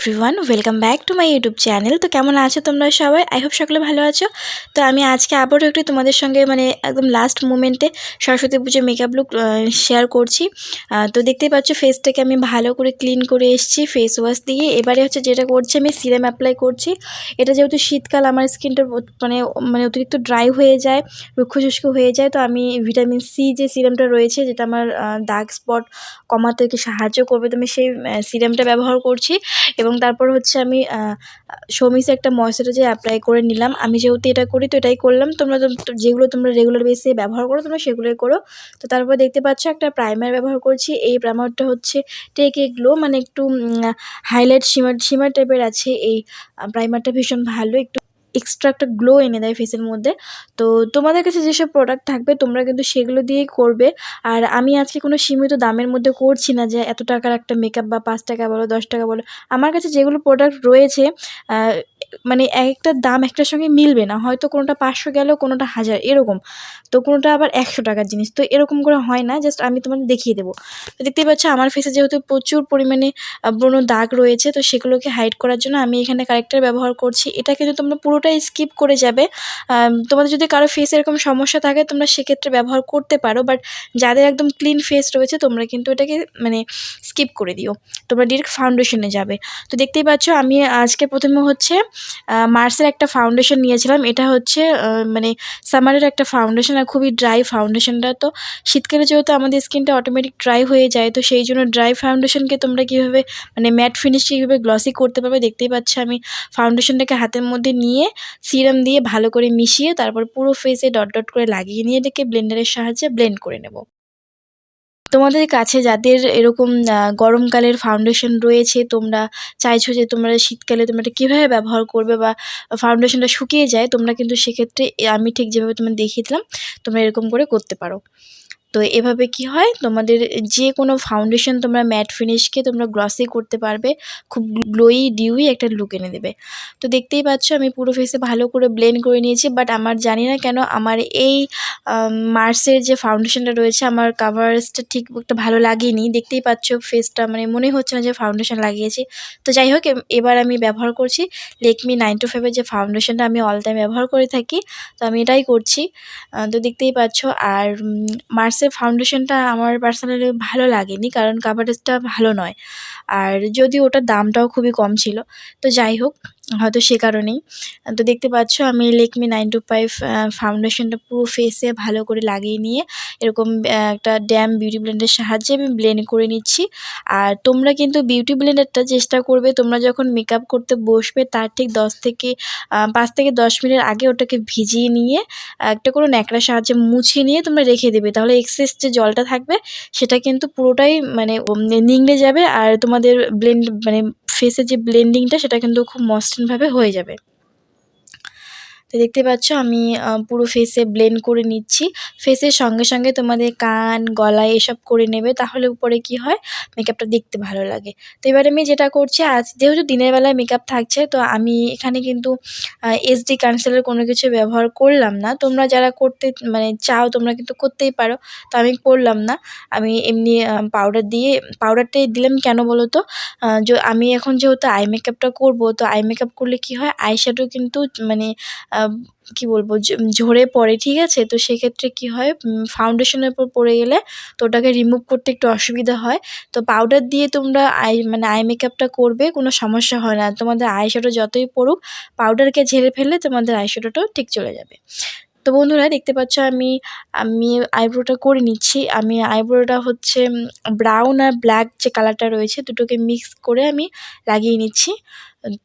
Everyone, welcome back to my YouTube channel. তো কেমন আছো তোমরা সবাই? আই হোপ সকলে ভালো আছো। তো আমি আজকে আবারও একটু তোমাদের সঙ্গে একদম লাস্ট মোমেন্টে সরস্বতী পুজোর মেকআপ লুক শেয়ার করছি। তো দেখতেই পাচ্ছ ফেসটাকে আমি ভালো করে ক্লিন করে এসেছি ফেস ওয়াশ দিয়ে। এবারে হচ্ছে যেটা করছি, আমি সিরাম অ্যাপ্লাই করছি। এটা যেহেতু শীতকাল, আমার স্কিনটা মানে মানে অতিরিক্ত ড্রাই হয়ে যায়, রুক্ষ শুষ্ক হয়ে যায়। তো আমি ভিটামিন সি যে সিরামটা রয়েছে, যেটা আমার ডার্ক স্পট কমাতে সাহায্য করবে, তো আমি সেই সিরামটা ব্যবহার করছি। এবং তারপর হচ্ছে আমি শোমিসে একটা ময়শ্চারাইজার অ্যাপ্লাই করে নিলাম। আমি যেহেতু এটা করি তো এটাই করলাম। তোমরা যেগুলো তোমরা রেগুলার বেসে ব্যবহার করো তোমরা সেগুলোই করো। তো তারপর দেখতে পাচ্ছ একটা প্রাইমার ব্যবহার করছি। এই প্রাইমারটা হচ্ছে টেক এ গ্লো, মানে একটু হাইলাইট শিমার টাইপের আছে। এই প্রাইমারটা ভীষণ ভালো, একটু এক্সট্রা একটা গ্লো এনে দেয় ফেসের মধ্যে। তো তোমাদের কাছে যেসব প্রোডাক্ট থাকবে তোমরা কিন্তু সেগুলো দিয়েই করবে। আর আমি আজকে কোনো সীমিত দামের মধ্যে করছি না যে এত টাকার একটা মেকআপ, বা 5 টাকা বলো 10 টাকা বলো। আমার কাছে যেগুলো প্রোডাক্ট রয়েছে মানে একটার দাম একটার সঙ্গে মিলবে না, হয়তো কোনোটা 500 গেল, কোনোটা 1000 এরকম, তো কোনোটা আবার 100 টাকার জিনিস, তো এরকম করে হয় না। জাস্ট আমি তোমাদের দেখিয়ে দেবো। তো দেখতেই পাচ্ছ আমার ফেসে যেহেতু প্রচুর পরিমাণে ব্রণ দাগ রয়েছে, তো সেগুলোকে হাইড করার জন্য আমি এখানে কারেক্টার ব্যবহার করছি। এটা কিন্তু তোমরা পুরোটাই স্কিপ করে যাবে। তোমাদের যদি কারো ফেসে এরকম সমস্যা থাকে তোমরা সেক্ষেত্রে ব্যবহার করতে পারো, বাট যাদের একদম ক্লিন ফেস রয়েছে তোমরা কিন্তু এটাকে স্কিপ করে দিও, তোমরা ডিরেক্ট ফাউন্ডেশনে যাবে। তো দেখতেই পাচ্ছ আমি আজকে প্রথমে হচ্ছে মার্সের একটা ফাউন্ডেশন নিয়েছিলাম। এটা হচ্ছে সামারের একটা ফাউন্ডেশন, আর খুবই ড্রাই ফাউন্ডেশনটা। তো শীতকালে যেহেতু আমাদের স্কিনটা অটোমেটিক ড্রাই হয়ে যায়, তো সেই জন্য ড্রাই ফাউন্ডেশনকে তোমরা কীভাবে ম্যাট ফিনিশ কীভাবে গ্লসি করতে পারবে দেখতেই পাচ্ছ। আমি ফাউন্ডেশনটাকে হাতের মধ্যে নিয়ে সিরাম দিয়ে ভালো করে মিশিয়ে তারপর পুরো ফেসে ডট ডট করে লাগিয়ে নিয়ে এটাকে ব্লেন্ডারের সাহায্যে ব্লেন্ড করে নেব। তোমাদের কাছে যাদের এরকম গরমকালের ফাউন্ডেশন রয়েছে, তোমরা চাইছো যে তোমরা শীতকালে তোমরা এটা কীভাবে ব্যবহার করবে, বা ফাউন্ডেশনটা শুকিয়ে যায়, তোমরা কিন্তু সেক্ষেত্রে আমি ঠিক যেভাবে তোমাদের দেখিয়ে দিলাম তোমরা এরকম করে করতে পারো। তো এভাবে কি হয়, তোমাদের যে কোনো ফাউন্ডেশন তোমরা ম্যাট ফিনিশকে তোমরা গ্লসি করতে পারবে, খুব গ্লোই ডিউই একটা লুক এনে দেবে। তো দেখতেই পাচ্ছ আমি পুরো ফেসে ভালো করে ব্লেন্ড করে নিয়েছি, বাট আমার জানি না কেন আমার এই মার্সের যে ফাউন্ডেশনটা রয়েছে আমার কাভারেজটা ঠিক একটা ভালো লাগেনি। দেখতেই পাচ্ছ ফেসটা মনে হচ্ছে না যে ফাউন্ডেশন লাগিয়েছি। তো যাই হোক, এবার আমি ব্যবহার করছি লেকমি 925-এর যে ফাউন্ডেশনটা আমি অল টাইম ব্যবহার করে থাকি, তো আমি এটাই করছি। তো দেখতেই পাচ্ছ। আর মার্সের ফাউন্ডেশনটা আমার পার্সোনালি ভালো লাগেনি, কারণ কাভারেজটা ভালো নয়, আর যদিও ওটার দামটাও খুবই কম ছিল। তো যাই হোক, হয়তো সে কারণেই। তো দেখতে পাচ্ছ আমি লেকমি 925 ফাউন্ডেশনটা পুরো ফেসে ভালো করে লাগিয়ে নিয়ে এরকম একটা ড্যাম বিউটি ব্লেন্ডের সাহায্যে আমি ব্লেন্ড করে নিচ্ছি। আর তোমরা কিন্তু বিউটি ব্লেন্ডারটা চেষ্টা করবে তোমরা যখন মেকআপ করতে বসবে তার ঠিক 5 থেকে 10 মিনিট আগে ওটাকে ভিজিয়ে নিয়ে একটা কোনো ন্যাকড়ার সাহায্যে মুছে নিয়ে তোমরা রেখে দেবে। তাহলে এক্সেস যে জলটা থাকবে সেটা কিন্তু পুরোটাই নিংড়ে যাবে, আর তোমাদের ফেসের যে ব্লেন্ডিংটা সেটা কিন্তু খুব মসৃণভাবে হয়ে যাবে। তো দেখতে পাচ্ছ আমি পুরো ফেসে ব্লেন্ড করে নিচ্ছি। ফেসের সঙ্গে সঙ্গে তোমাদের কান, গলায় এসব করে নেবে, তাহলে উপরে কি হয় মেকআপটা দেখতে ভালো লাগে। তো এবার আমি যেটা করছি, আজ যেহেতু দিনের বেলায় মেকআপ থাকছে, তো আমি এখানে কিন্তু এইচডি কনসিলার কোনো কিছু ব্যবহার করলাম না। তোমরা যারা করতে চাও তোমরা কিন্তু করতেই পারো, তো আমি করলাম না। আমি এমনি পাউডারটাই দিলাম। কেন বলো তো, আমি এখন যেহেতু আই মেকআপটা করবো, তো আই মেকআপ করলে কি হয় আইশ্যাডো কিন্তু কি বলবো ঝরে পড়ে, ঠিক আছে? তো সেক্ষেত্রে কি হয় ফাউন্ডেশনের উপর পড়ে গেলে তো ওটাকে রিমুভ করতে একটু অসুবিধা হয়। তো পাউডার দিয়ে তোমরা আই মেকআপটা করবে, কোনো সমস্যা হয় না। তোমাদের আইশ্যাডো যতই পড়ুক পাউডারকে ঝেড়ে ফেললে তোমাদের আইশ্যাডোটাও ঠিক চলে যাবে। তো বন্ধুরা দেখতে পাচ্ছ আমি আইব্রোটা করে নিচ্ছি। আমি আইব্রোটা হচ্ছে ব্রাউন আর ব্ল্যাক যে কালারটা রয়েছে দুটোকে মিক্স করে আমি লাগিয়ে নিচ্ছি।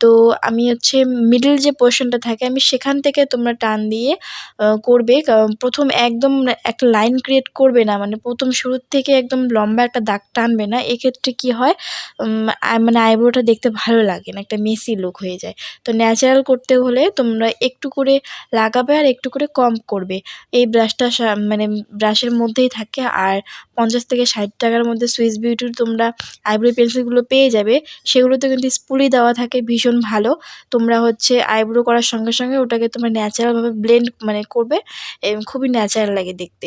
তো আমি হচ্ছে মিডল যে পোর্শনটা থাকে আমি সেখান থেকে তোমরা টান দিয়ে করবে। প্রথম একদম একটা লাইন ক্রিয়েট করবে না, প্রথম শুরুর থেকে একদম লম্বা একটা দাগ টানবে না। এক্ষেত্রে কি হয় আইব্রোটা দেখতে ভালো লাগে না, একটা মেসি লুক হয়ে যায়। তো ন্যাচারাল করতে হলে তোমরা একটু করে লাগাবে আর একটু করে কম করবে। এই ব্রাশটা ব্রাশের মধ্যেই থাকে। আর 50 থেকে 60 টাকার মধ্যে সুইস বিউটির তোমরা আইব্রো পেন্সিলগুলো পেয়ে যাবে। সেগুলোতে কিন্তু স্পুলি দেওয়া থাকে, ভীষণ ভালো। তোমরা হচ্ছে আইব্রো করার সঙ্গে সঙ্গে ওটাকে তোমরা ন্যাচারালভাবে ব্লেন্ড করবে, খুবই ন্যাচারাল লাগে দেখতে।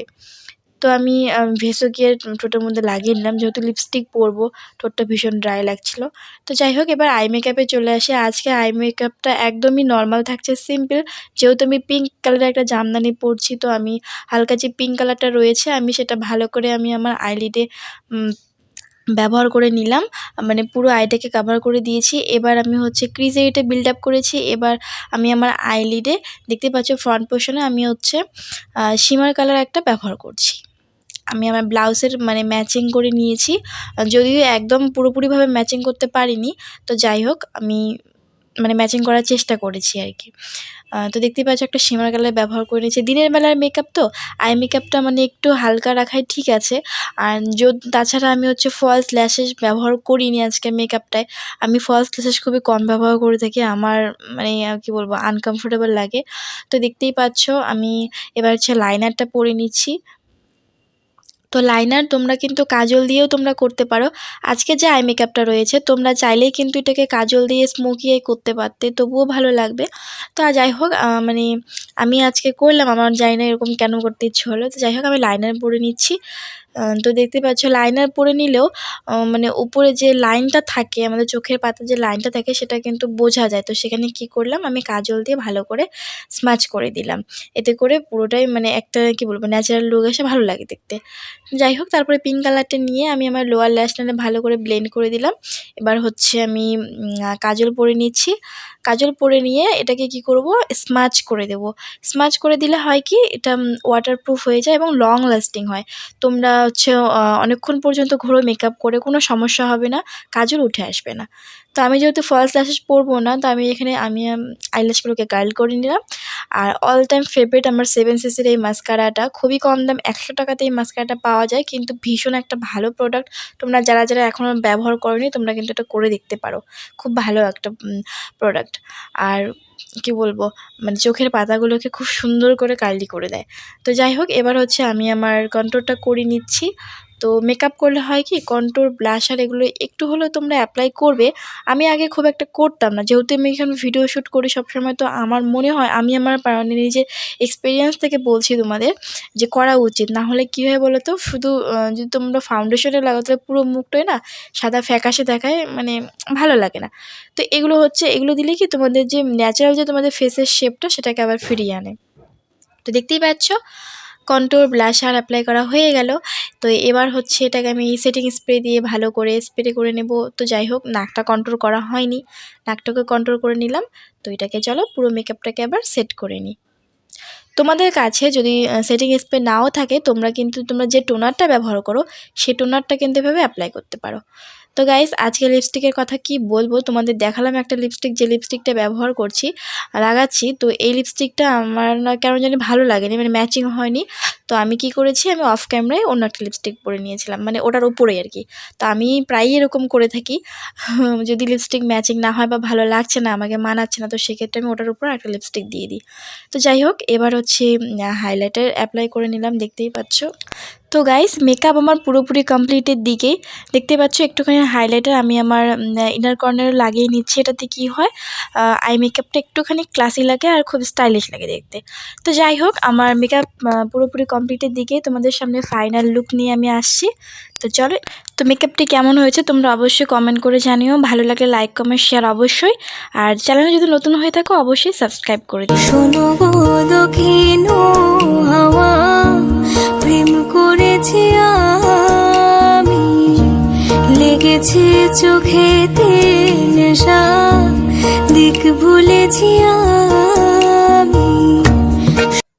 তো আমি ভেসো গিয়ে ঠোঁটের মধ্যে লাগিয়ে নিলাম, যেহেতু লিপস্টিক পরবো, ঠোঁটটা ভীষণ ড্রাই লাগছিলো। তো যাই হোক, এবার আই মেকআপে চলে আসি। আজকে আই মেকআপটা একদমই নর্মাল থাকছে, সিম্পল। যেহেতু আমি পিঙ্ক কালারের একটা জামদানি পরছি, তো আমি হালকা যে পিঙ্ক কালারটা রয়েছে আমি সেটা ভালো করে আমি আমার আইলিডে ব্যবহার করে নিলাম, মানে পুরো আইটাকে কভার করে দিয়েছি। এবার আমি হচ্ছে ক্রিজ এরিয়াটা বিল্ড আপ করেছি। এবার আমি আমার আইলিডে দেখতে পাচ্ছ ফ্রন্ট পোর্শনে আমি হচ্ছে শিমার কালার একটা ব্যবহার করছি। আমি আমার ব্লাউজের মানে ম্যাচিং করে নিয়েছি, যদিও একদম পুরোপুরিভাবে ম্যাচিং করতে পারিনি, তো যাই হোক আমি মানে ম্যাচিং করার চেষ্টা করেছি আর কি। তো দেখতেই পাচ্ছ একটা শিমার কালার ব্যবহার করে নিয়েছি। দিনের বেলার মেকআপ তো আই মেকআপটা মানে একটু হালকা রাখাই ঠিক আছে। আর তাছাড়া আমি হচ্ছে ফলস ল্যাশেস ব্যবহার করিনি আজকে মেকআপটায়। আমি ফলস ল্যাশেস খুবই কম ব্যবহার করে থাকি, আমার মানে কি বলবো আনকমফোর্টেবল লাগে। তো দেখতেই পাচ্ছ আমি এবার হচ্ছে লাইনারটা পরে নিচ্ছি। তো লাইনার তোমরা কিন্তু কাজল দিয়েও তোমরা করতে পারো। আজকে যে আই মেকআপটা রয়েছে তোমরা চাইলেই কিন্তু এটাকে কাজল দিয়ে স্মোকি আই করতে পারতে, তবুও ভালো লাগবে। তো যাই হোক মানে আমি আজকে করলাম, আমার জানি না এরকম কেন করতে ইচ্ছে হলো। তো যাই হোক আমি লাইনার পরে নিচ্ছি। তো দেখতে পাচ্ছ লাইনার পরে নিলেও মানে উপরে যে লাইনটা থাকে, আমাদের চোখের পাতার যে লাইনটা থাকে সেটা কিন্তু বোঝা যায়। তো সেখানে কি করলাম, আমি কাজল দিয়ে ভালো করে স্মাচ করে দিলাম। এতে করে পুরোটাই মানে একটা কি বলবো ন্যাচারাল লুক এসে ভালো লাগে দেখতে। যাই হোক তারপরে পিঙ্ক কালারটা নিয়ে আমি আমার লোয়ার ল্যাশ লাইনে ভালো করে ব্লেন্ড করে দিলাম। এবার হচ্ছে আমি কাজল পরে নিচ্ছি। কাজল পরে নিয়ে এটাকে কি করব, স্মাচ করে দেব। স্মাচ করে দিলে হয় কি, এটা ওয়াটারপ্রুফ হয়ে যায় এবং লং লাস্টিং হয়। তোমরা হচ্ছে অনেকক্ষণ পর্যন্ত ঘোরো মেকআপ করে, কোনো সমস্যা হবে না, কাজল উঠে আসবে না। তো আমি যেহেতু ফলস ল্যাশেস পরবো না, তো আমি এখানে আইল্যাশগুলোকে কার্ল করে নিলাম। আর অল টাইম ফেভারিট আমার 7cc এই মাস্কারাটা, খুবই কম দাম, 100 টাকাতে এই মাস্কারাটা পাওয়া যায়, কিন্তু ভীষণ একটা ভালো প্রোডাক্ট। তোমরা যারা যারা এখনও ব্যবহার করোনি তোমরা কিন্তু এটা করে দেখতে পারো, খুব ভালো একটা প্রোডাক্ট। আর কি বলবো, মানে চোখের পাতাগুলোকে খুব সুন্দর করে কার্লি করে দেয়। তো যাই হোক এবার হচ্ছে আমি আমার কন্ট্রোলটা করে নিচ্ছি। তো মেকআপ করলে হয় কি, কন্ট্রোল ব্লাশার এগুলো একটু হলেও তোমরা অ্যাপ্লাই করবে। আমি আগে খুব একটা করতাম না, যেহেতু আমি এখানে ভিডিও শ্যুট করি সবসময়, তো আমার মনে হয় আমি আমার নিজের এক্সপিরিয়েন্স থেকে বলছি তোমাদের যে করা উচিত। না হলে কী হয় বলো তো, শুধু যদি তোমরা ফাউন্ডেশনে লাগাও তাহলে পুরো মুখটাই না সাদা ফ্যাকাশে দেখায়, মানে ভালো লাগে না। তো এগুলো হচ্ছে, এগুলো দিলে কি তোমাদের যে ন্যাচারাল যে তোমাদের ফেসের শেপটা সেটাকে আবার ফিরিয়ে আনে। তো দেখতেই পাচ্ছ কন্ট্রোল ব্লাশার অ্যাপ্লাই করা হয়ে গেল। তো এবার হচ্ছে এটাকে আমি সেটিং স্প্রে দিয়ে ভালো করে স্প্রে করে নেব। তো যাই হোক নাকটা কন্ট্রোল করা হয়নি, নাকটাকে কন্ট্রোল করে নিলাম। তো এটাকে চলো পুরো মেকআপটাকে আবার সেট করে নিই। তোমাদের কাছে যদি সেটিং স্প্রে নাও থাকে, তোমরা কিন্তু তোমরা যে টোনারটা ব্যবহার করো সেই টোনারটা কিন্তু এভাবে অ্যাপ্লাই করতে পারো। তো গাইস আজকে লিপস্টিকের কথা কি বলবো, তোমাদের দেখালাম একটা লিপস্টিক, যে লিপস্টিকটা ব্যবহার করছি লাগাচ্ছি। তো এই লিপস্টিকটা আমার না কেন জানি ভালো লাগেনি, মানে ম্যাচিং হয়নি। তো আমি কি করেছি, আমি অফ ক্যামেরায় অন্য একটা লিপস্টিক পরে নিয়েছিলাম, মানে ওটার উপরেই আর কি। তো আমি প্রায়ই এরকম করে থাকি, যদি লিপস্টিক ম্যাচিং না হয় বা ভালো লাগছে না, আমাকে মানাচ্ছে না, তো সেক্ষেত্রে আমি ওটার উপর একটা লিপস্টিক দিয়ে দিই। তো যাই হোক এবার হচ্ছে হাইলাইটার অ্যাপ্লাই করে নিলাম, দেখতেই পাচ্ছ। তো গাইস মেকআপ আমার পুরোপুরি কমপ্লিটের দিকেই, দেখতে পাচ্ছ একটুখানি হাইলাইটার আমি আমার ইনার কর্নারে লাগিয়ে নিচ্ছি। এটাতে কি হয়, আই মেকআপটা একটুখানি ক্লাসি লাগে আর খুব স্টাইলিশ লাগে দেখতে। তো যাই হোক আমার মেকআপ পুরোপুরি কমপ্লিটের দিকেই, তোমাদের সামনে ফাইনাল লুক নিয়ে আমি আসছি। তো চলো, তো মেকআপটি কেমন হয়েছে তোমরা অবশ্যই কমেন্ট করে জানিও, ভালো লাগলে লাইক কমেন্ট শেয়ার অবশ্যই, আর চ্যানেলে যদি নতুন হয়ে থাকো অবশ্যই সাবস্ক্রাইব করে দিও। শোনো গো দক্ষিণ হাওয়া, প্রেম করেছি আমি, লেগেছে চোখেতে নেশা, দিক ভুলেছি আমি।